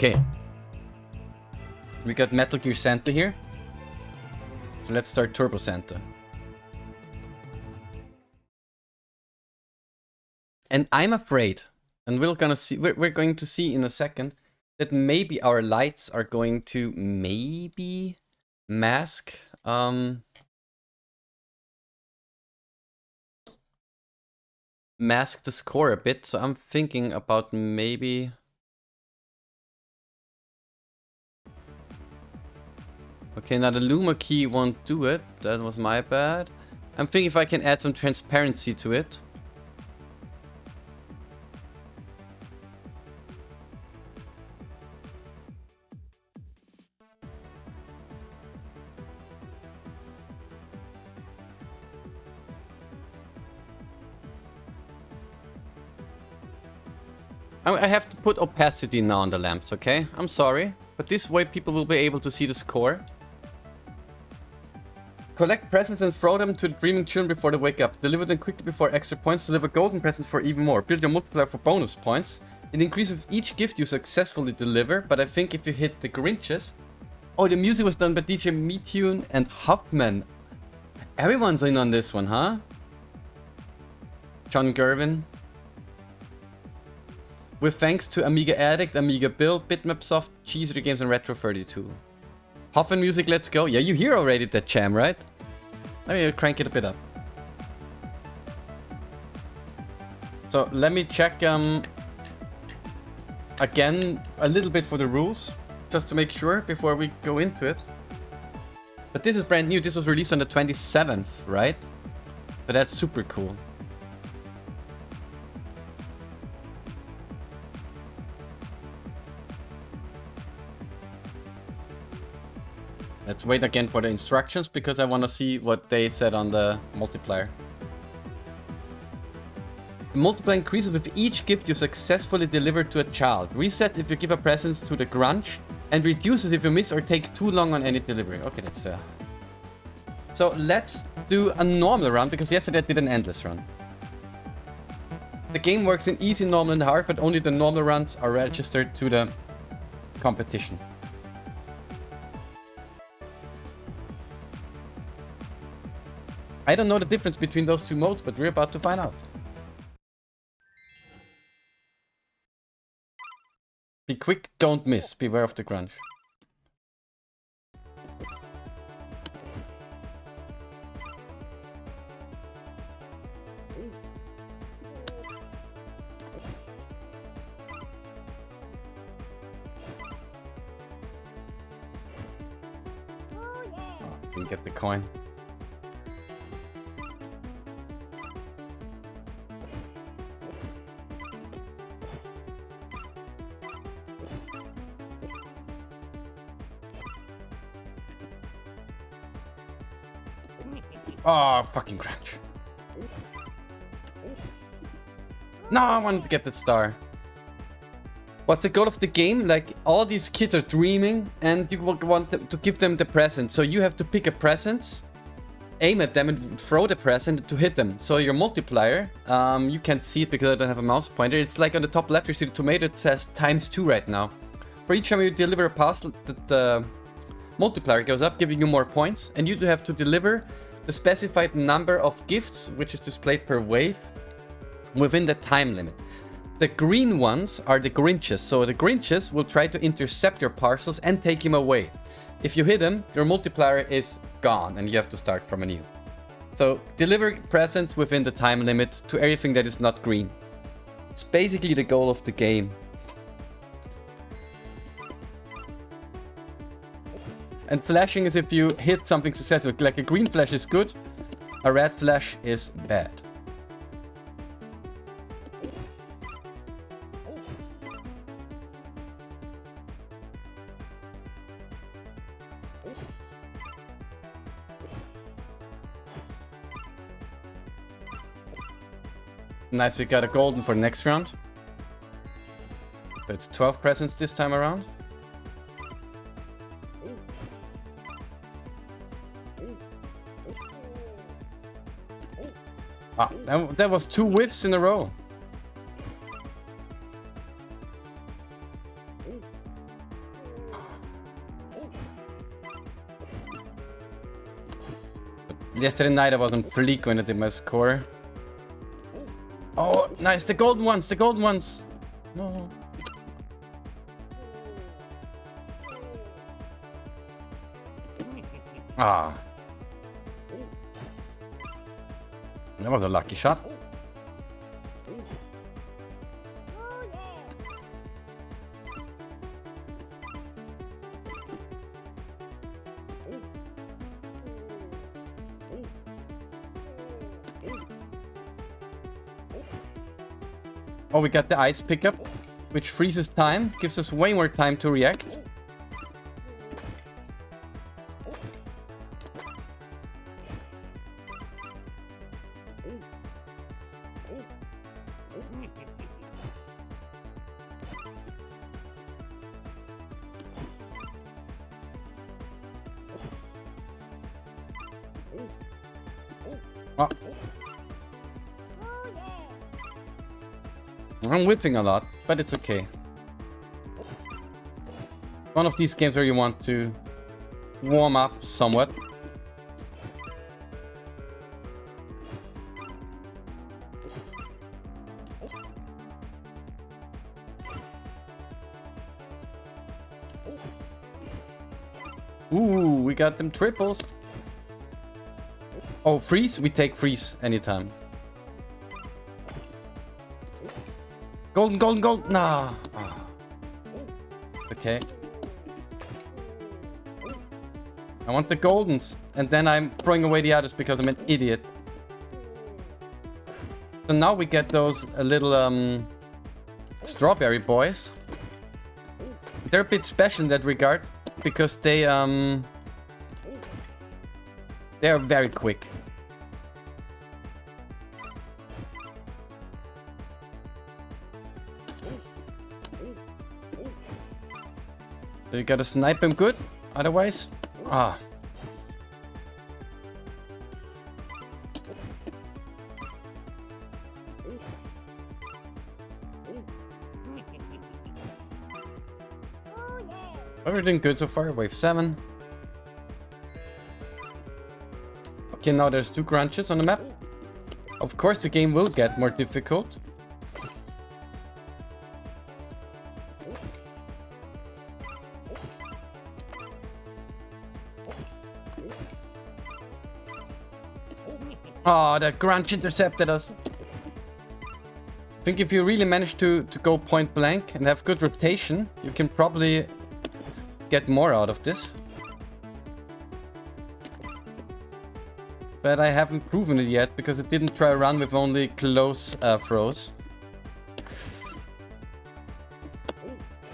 Okay. We got Metal Gear Santa here. So let's start Turbo Santa. And I'm afraid, and we're going to see in a second, that maybe our lights are going to maybe mask mask the score a bit. So I'm thinking about maybe... Okay, now the Luma key won't do it. That was my bad. I'm thinking if I can add some transparency to it. I have to put opacity now on the lamps, okay? I'm sorry, but this way people will be able to see the score. Collect presents and throw them to the dreaming children before they wake up. Deliver them quickly before extra points. Deliver golden presents for even more. Build your multiplier for bonus points. It increases with each gift you successfully deliver, but I think if you hit the Grinches... Oh, the music was done by DJ Metune and Huffman. Everyone's in on this one, huh? John Gervin. With thanks to Amiga Addict, Amiga Bill, Bitmapsoft, Cheesery Games, and Retro32. Huffman music, let's go. Yeah, you hear already that jam, right? Let me crank it a bit up. So let me check again a little bit for the rules, just to make sure before we go into it. But this is brand new. This was released on the 27th, right? But that's super cool. Let's wait again for the instructions because I want to see what they said on the multiplier. The multiplier increases with each gift you successfully deliver to a child. Resets if you give a present to the grunge and reduces if you miss or take too long on any delivery. Okay, that's fair. So let's do a normal run because yesterday I did an endless run. The game works in easy, normal, and hard, but only the normal runs are registered to the competition. I don't know the difference between those two modes, but we're about to find out. Be quick, don't miss. Beware of the grunge. Oh, didn't get the coin. Oh, fucking crunch. No, I wanted to get the star. What's the goal of the game? Like, all these kids are dreaming and you want to give them the present. So you have to pick a present, aim at them and throw the present to hit them. So your multiplier, you can't see it because I don't have a mouse pointer. It's like on the top left, you see the tomato, it says ×2 right now. For each time you deliver a parcel, the multiplier goes up, giving you more points. And you have to deliver the specified number of gifts, which is displayed per wave, within the time limit. The green ones are the Grinches, so the Grinches will try to intercept your parcels and take him away. If you hit him, your multiplier is gone and you have to start from anew. So deliver presents within the time limit to everything that is not green. It's basically the goal of the game. And flashing is if you hit something successful. Like a green flash is good, a red flash is bad. Nice, we got a golden for the next round. But it's 12 presents this time around. Ah, that was 2 whiffs in a row. Yesterday night I was on fleek when I did my score. Oh, nice, the golden ones, the golden ones. No. Ah. That was a lucky shot. Oh, we got the ice pickup, which freezes time, gives us way more time to react. Oh. I'm whiffing a lot, but it's okay. One of these games where you want to warm up somewhat. Ooh, we got them triples. Oh, freeze? We take freeze anytime. Golden, golden, gold. Nah. Oh. Okay. I want the goldens. And then I'm throwing away the others because I'm an idiot. So now we get those little strawberry boys. They're a bit special in that regard because they are very quick. So you gotta snipe him good, otherwise... Ah. Everything good so far, wave 7. Okay, now there's 2 crunches on the map. Of course the game will get more difficult. Oh, that crunch intercepted us. I think if you really manage to go point blank and have good rotation, you can probably get more out of this. But I haven't proven it yet because it didn't try a run with only close throws.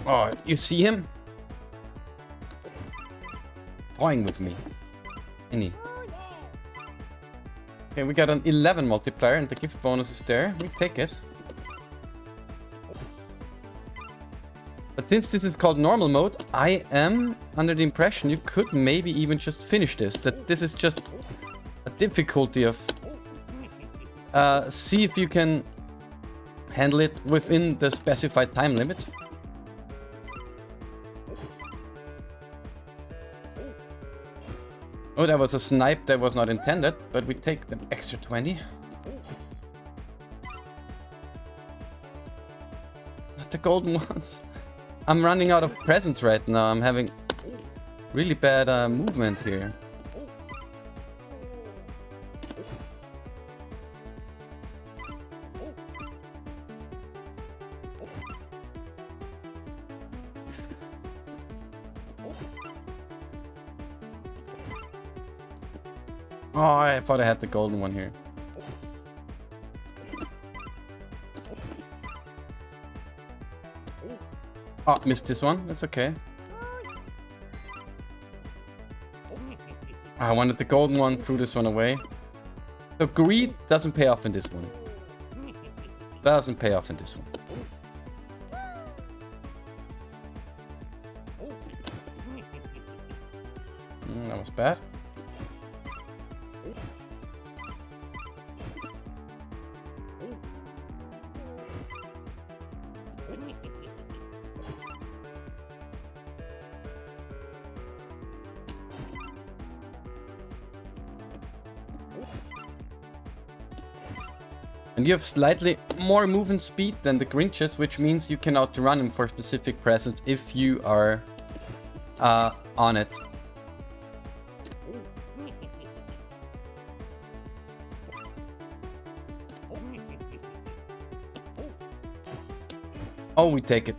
Oh, you see him? Toying with me. Any. Okay, we got an 11 multiplier and the gift bonus is there. We take it. But since this is called normal mode, I am under the impression you could maybe even just finish this. That this is just a difficulty of... see if you can handle it within the specified time limit. Oh, that was a snipe that was not intended, but we take the extra 20. Not the golden ones. I'm running out of presents right now. I'm having really bad movement here. Oh, I thought I had the golden one here. Oh, missed this one. That's okay. I wanted the golden one, threw this one away. So greed doesn't pay off in this one. Doesn't pay off in this one. That was bad. And you have slightly more movement speed than the Grinches, which means you can outrun him for specific presents if you are on it. Oh, we take it.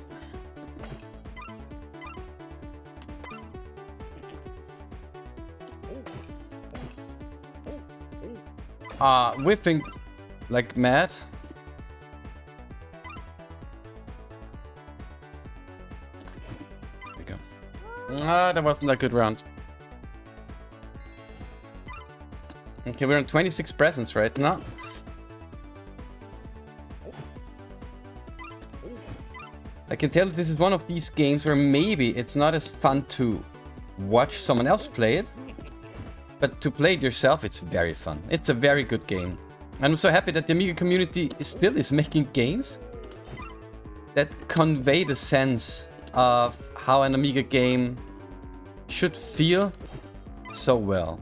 Whiffing like mad. There we go. That wasn't a good round. Okay, we're on 26 presents right now. I can tell this is one of these games where maybe it's not as fun to watch someone else play it, but to play it yourself, it's very fun. It's a very good game. I'm so happy that the Amiga community still is making games that convey the sense of how an Amiga game should feel so well.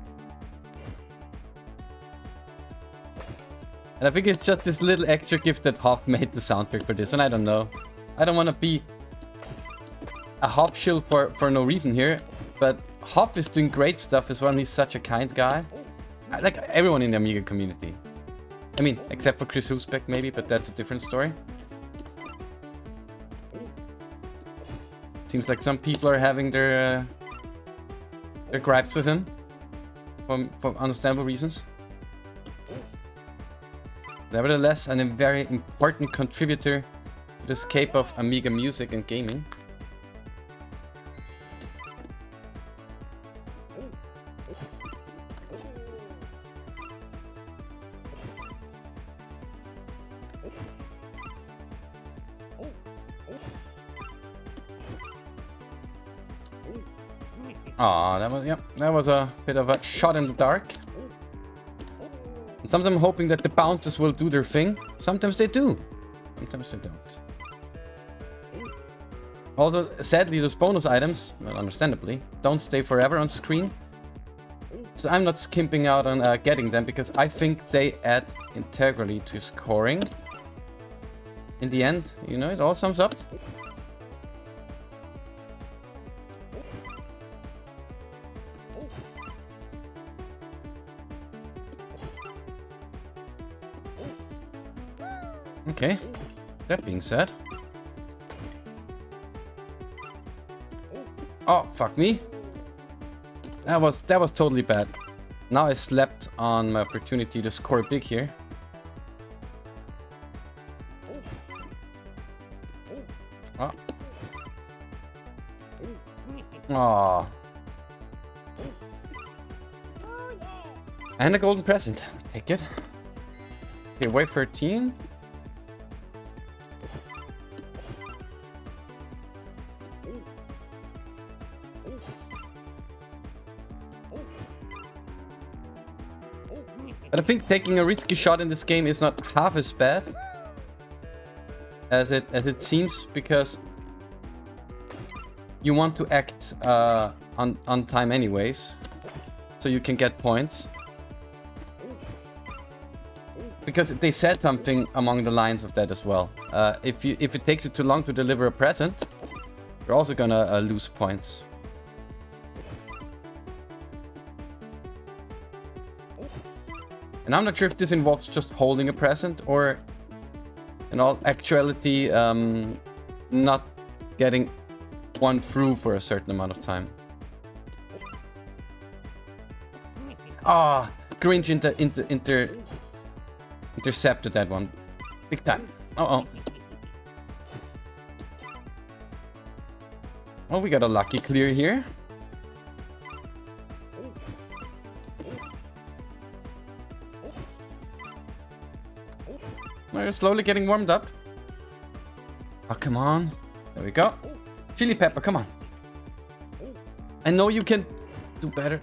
And I think it's just this little extra gift that Hoff made the soundtrack for this one. I don't know. I don't want to be a Hoff shill for no reason here, but Hoff is doing great stuff as well, and he's such a kind guy. I like everyone in the Amiga community. I mean, except for Chris Husbeck maybe, but that's a different story. Seems like some people are having their gripes with him for understandable reasons. Nevertheless, a very important contributor to the scape of Amiga music and gaming. Aw, that was a bit of a shot in the dark. And sometimes I'm hoping that the bounces will do their thing. Sometimes they do. Sometimes they don't. Although, sadly, those bonus items, well, understandably, don't stay forever on screen. So I'm not skimping out on getting them, because I think they add integrally to scoring. In the end, you know, it all sums up. Okay, that being said. Oh, fuck me. That was totally bad. Now I slept on my opportunity to score big here. Oh. Aww. And a golden present. Take it. Okay, wave 13. But I think taking a risky shot in this game is not half as bad as it seems, because you want to act on time anyways, so you can get points. Because they said something along the lines of that as well. If it takes you too long to deliver a present, you're also gonna lose points. And I'm not sure if this involves just holding a present, or in all actuality not getting one through for a certain amount of time. Ah, Grinch intercepted that one. Big time. Uh-oh. Oh, we got a lucky clear here. We're slowly getting warmed up. Oh, come on. There we go. Chili pepper, come on. I know you can do better.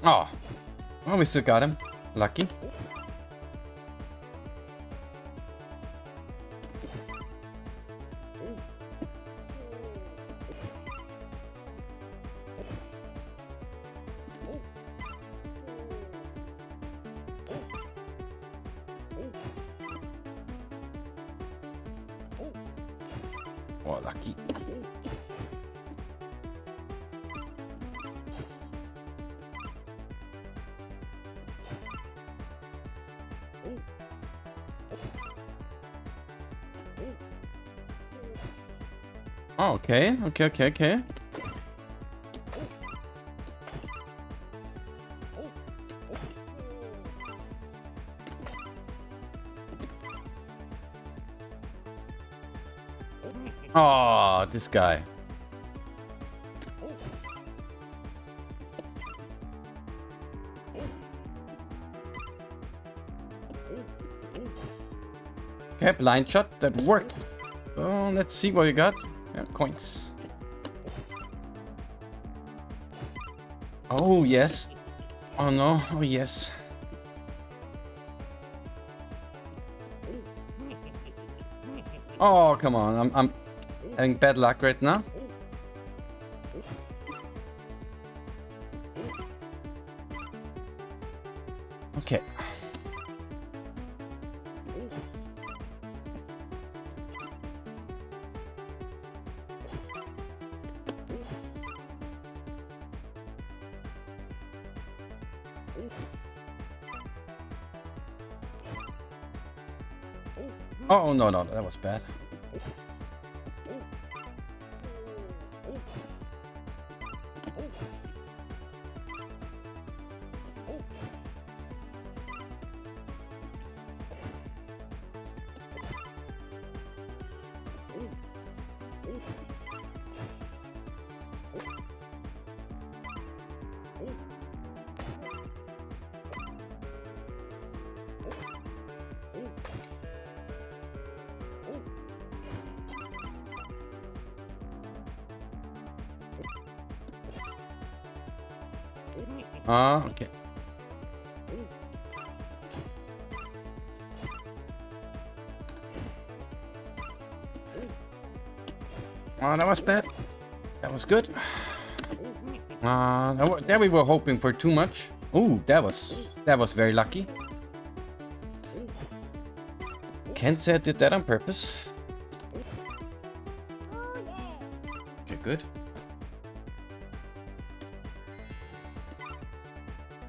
Oh. Oh, we still got him. Lucky. Oh, lucky. Oh, okay. Okay. Oh, this guy. Okay, blind shot. That worked. Oh, let's see what you got. Yeah, coins. Oh, yes. Oh, no. Oh, yes. Oh, come on. I'm having bad luck right now. Okay. Oh, no, that was bad. Okay. Oh, that was bad. That was good. There we were hoping for too much. Ooh, that was very lucky. Can't say I did that on purpose. Okay, good.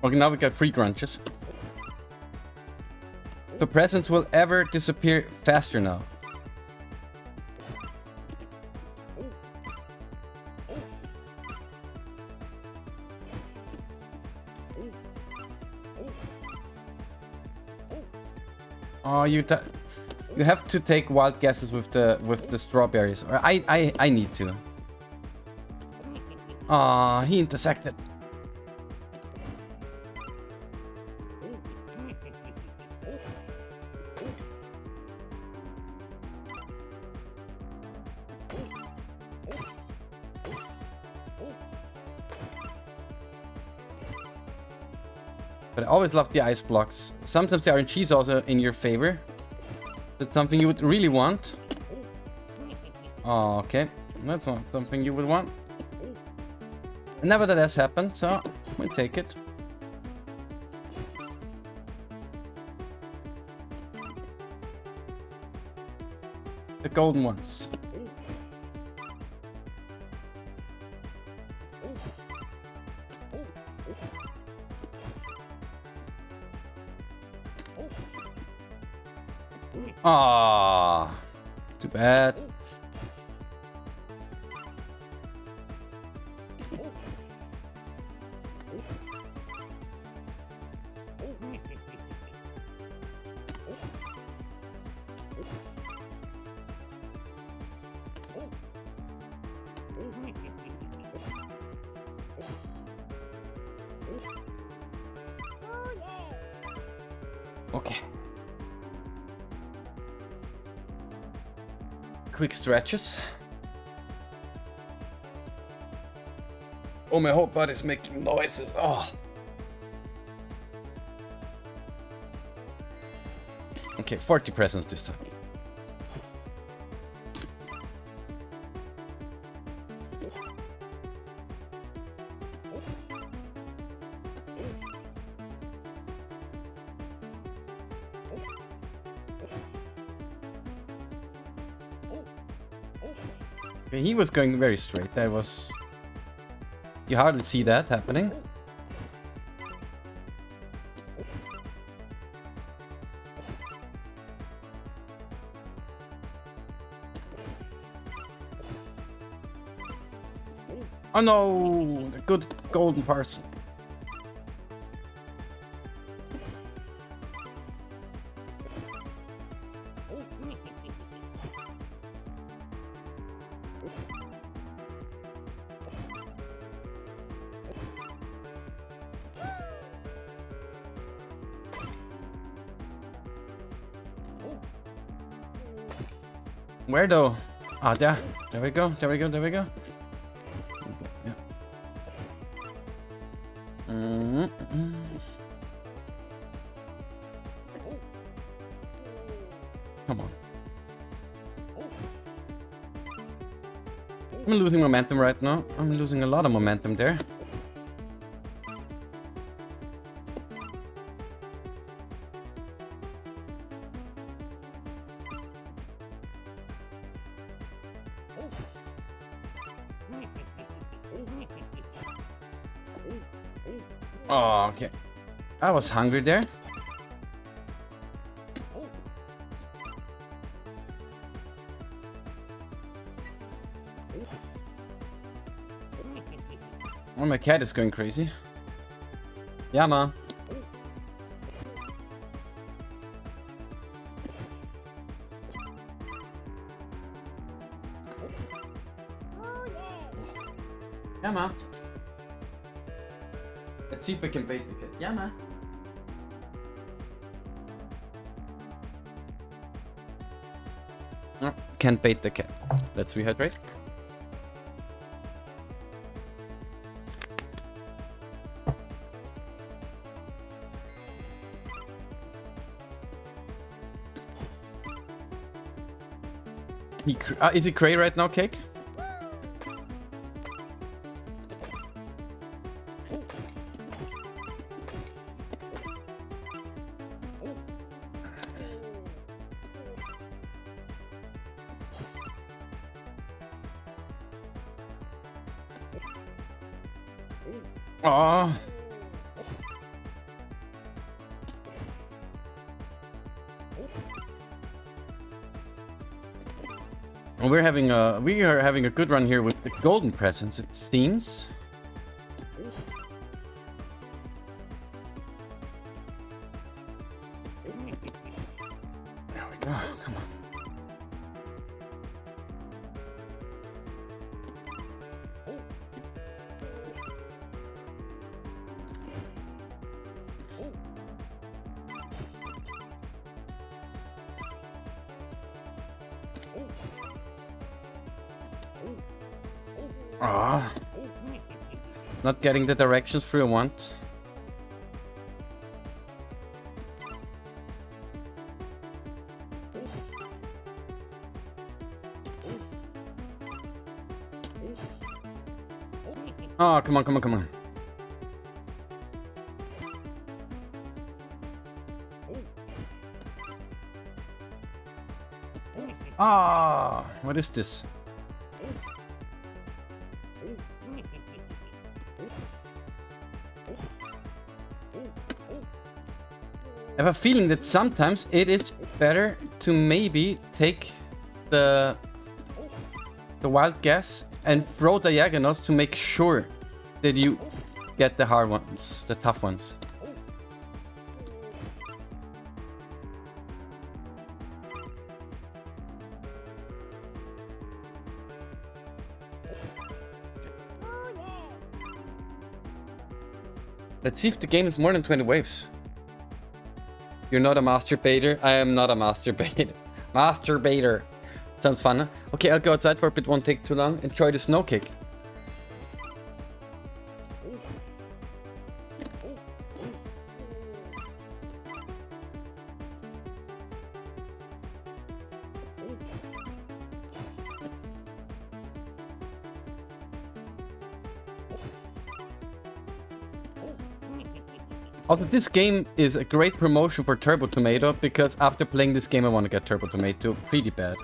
Okay, now we got free crunches. The presents will ever disappear faster now. Oh, you have to take wild guesses with the strawberries, or I need to. Ah, he intersected. But I always love the ice blocks. Sometimes the RNG is also in your favor. That's something you would really want. Oh, okay. That's not something you would want. Nevertheless happened, so we'll take it. The golden ones. Ah, too bad. Okay. Quick stretches. Oh, my whole body's making noises. Oh. Okay, 40 presents this time. Okay, he was going very straight. That was... You hardly see that happening. Oh no! The good golden parcel. Where though? Ah, there. There we go. There we go. There we go. Yeah. Come on. I'm losing momentum right now. I'm losing a lot of momentum there. Oh, okay. I was hungry there. Oh, my cat is going crazy. Yeah, ma. Yeah, ma. Let's see if we can bait the cat. Yeah, ma. No, can't bait the cat. Let's rehydrate. Is he cray right now, Cake? Aww. We are having a good run here with the golden presents, it seems. There we go. Come on. Ah, not getting the directions through I want. Oh, come on, come on, come on. Ah, what is this? I have a feeling that sometimes it is better to maybe take the wild guess and throw diagonals to make sure that you get the hard ones, the tough ones. Let's see if the game is more than 20 waves. You're not a masturbator? I am not a masturbator. Masturbator. Sounds fun, huh? Okay, I'll go outside for a bit, won't take too long. Enjoy the snow kick. Also, this game is a great promotion for Turbo Tomato, because after playing this game I want to get Turbo Tomato pretty bad.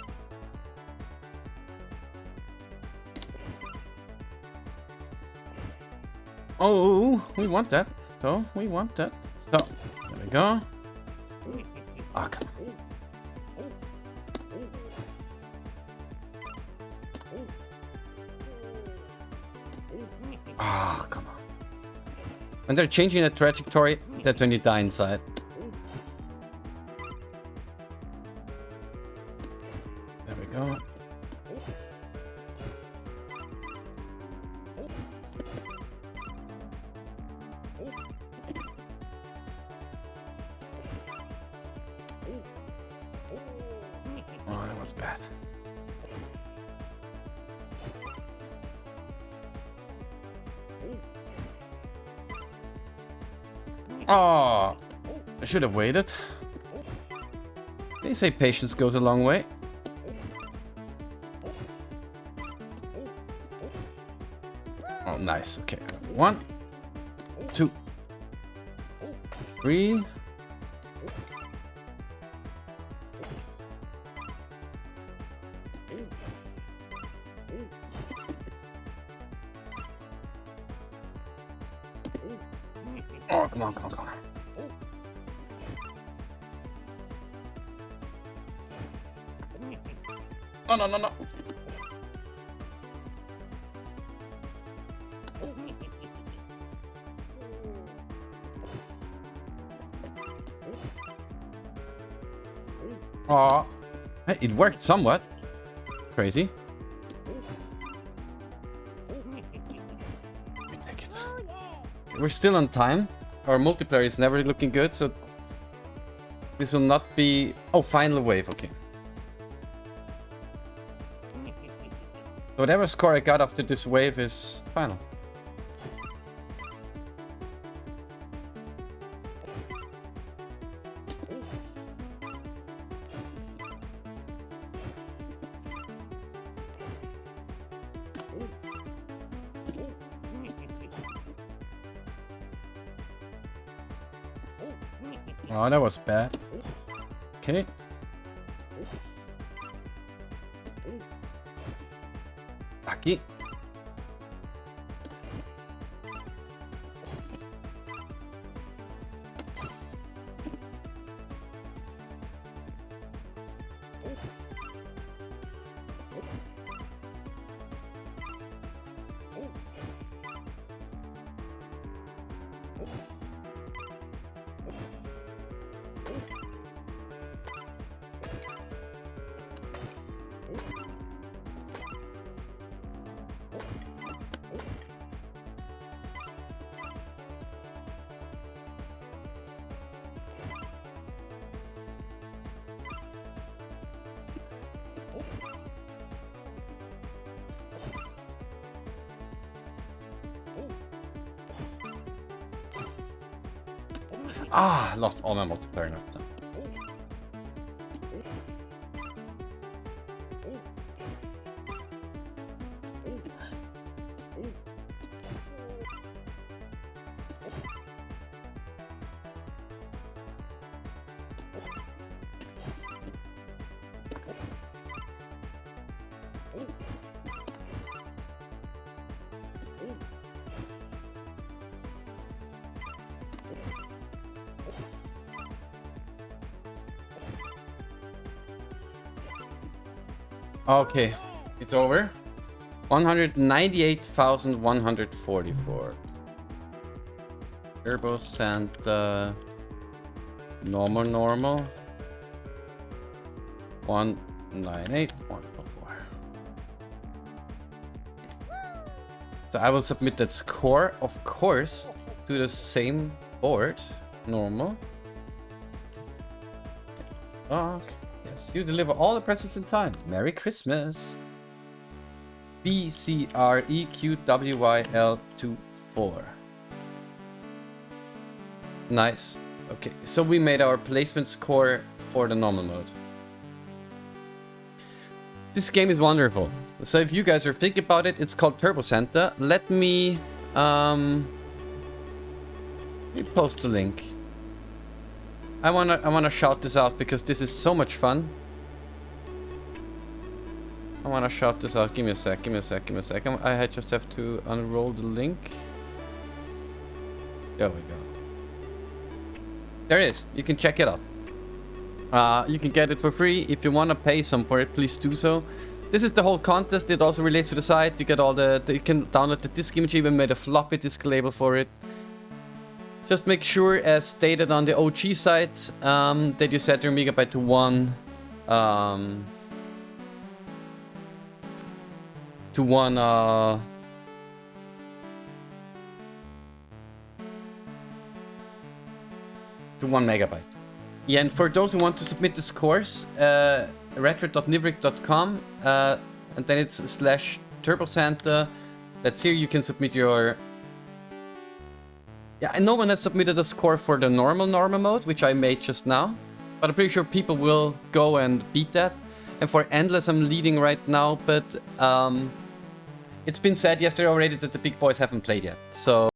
we want that. So, we want that. So, there we go. Ah, come on. Ah, come on. When they're changing the trajectory, that's when you die inside. There we go. Oh, that was bad. Oh, I should have waited. They say patience goes a long way. Oh, nice. Okay. 1, 2, 3. Oh, come on, come on, come on. No, no, no, no. Oh, hey, it worked somewhat. Crazy. We take it. We're still on time. Our multiplayer is never looking good, so this will not be... Oh, final wave, okay. Whatever score I got after this wave is final. Oh, that was bad. Okay. Lucky. Ah, lost all my multiplayer now. Okay, it's over. 198,144. Turbos and normal. 198,144. So I will submit that score, of course, to the same board. Normal. Okay. Yes, you deliver all the presents in time. Merry Christmas. BCREQWYL24. Nice. Okay, so we made our placement score for the normal mode. This game is wonderful. So if you guys are thinking about it, it's called Turbo Santa. Let me post the link. I wanna shout this out because this is so much fun. I wanna shout this out. Give me a sec. I just have to unroll the link. There we go. There it is. You can check it out. You can get it for free. If you want to pay some for it, please do so. This is the whole contest. It also relates to the site. You get all you can download the disk image. Even made a floppy disk label for it. Just make sure, as stated on the OG site, that you set your megabyte to 1. To 1 megabyte. Yeah, and for those who want to submit the scores, retro.nivrik.com, and then it's /turbosanta. That's here. You can submit your. Yeah, and no one has submitted a score for the normal mode, which I made just now, but I'm pretty sure people will go and beat that. And for Endless, I'm leading right now, but it's been said yesterday already that the big boys haven't played yet, so.